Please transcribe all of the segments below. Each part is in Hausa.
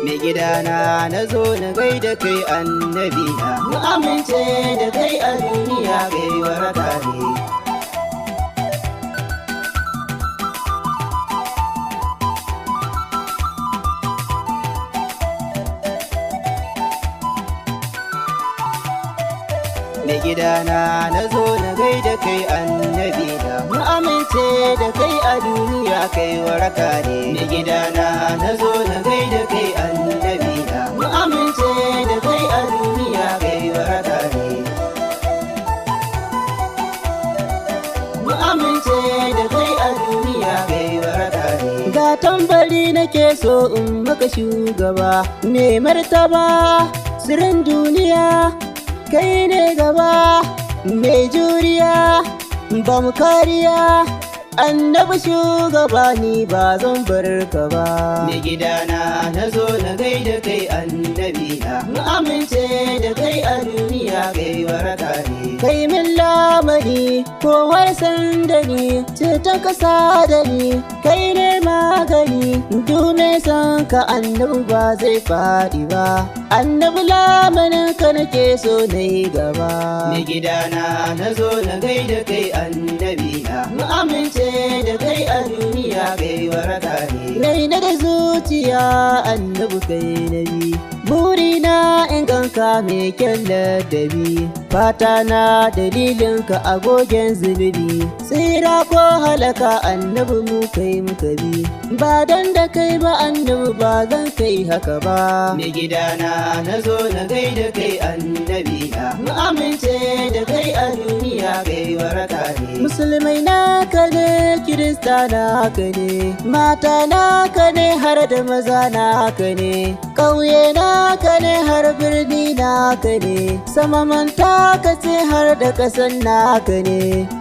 mai gidana na zo na gaida kai annabi na mu amince da kai a duniya kai waraka ne. Mai gidana na zo na gaida kai annabi na mu amince da kai a duniya kai waraka ne. Mai gidana na zo na gaida kai annabi na mu amince da kai a duniya kai waraka ne. Mu amince da kai a duniya kai waraka ne. Ga tambari nake so in maka shugaba mai martaba sirrin duniya kai ne gaba mai juriya ba mu kariya annabi shugaba ni ba zan bar ka ba. Mai gidana na zo na gaida kai annabi na mu amince da kai a duniya kai waraka ne. Kai min lamari kowar sanda ni ce ta kasa da ni kai ne magani dume san ka annabi ba zai faɗi ba annabi lamarin ka nake so na yi gaba. Mai gidana na zo na gaida kai annabi na mu amince da kai a duniya kai waraka ne. Raina da zuciya annabi kai nabi burina in ganka mai kyan ladabi fata na dalilinka a gogen zunubi tsira ko halaka annabi mu kai muka bi ba dan da kai ba annabi ba zan kai haka ba. Mai gidana na zo na gaida kai annabi na mu amince da kai a duniya kai waraka ne. Musulmai naka ne kirista naka ne mata naka ne har da maza naka ne ƙauye naka ne har birni naka ne sama manta ka ce har da ƙasan naka ne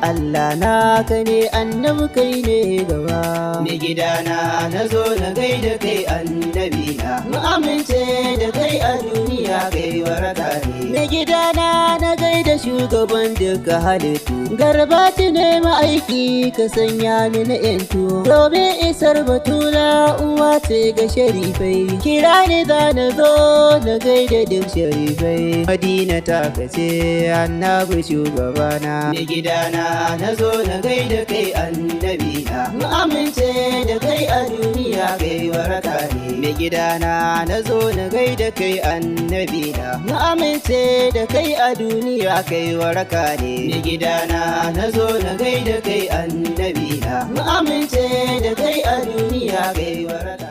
Allah naka ne annabi kai ne gaba. Mai gidana na zo na gaida kai annabi na mu amince da kai a duniya kai waraka ne. Mai gidana na gaida shugaban duka halittu garbati ne ma'aiki ka sanya ni na yantu domin isar batula uwa ce ga sharifai kira ni za na zo na gaida duk sharifai madina ta kace annabi shugabana. Mai gidana na zo na gaida kai annabi na mu amince da kai a duniya kai waraka ne. Mai gidana na zo na gaida kai annabi na mu amince da kai a duniya kai waraka ne. Mai gidana na zo na gaida kai annabi na mu amince da kai a duniya kai waraka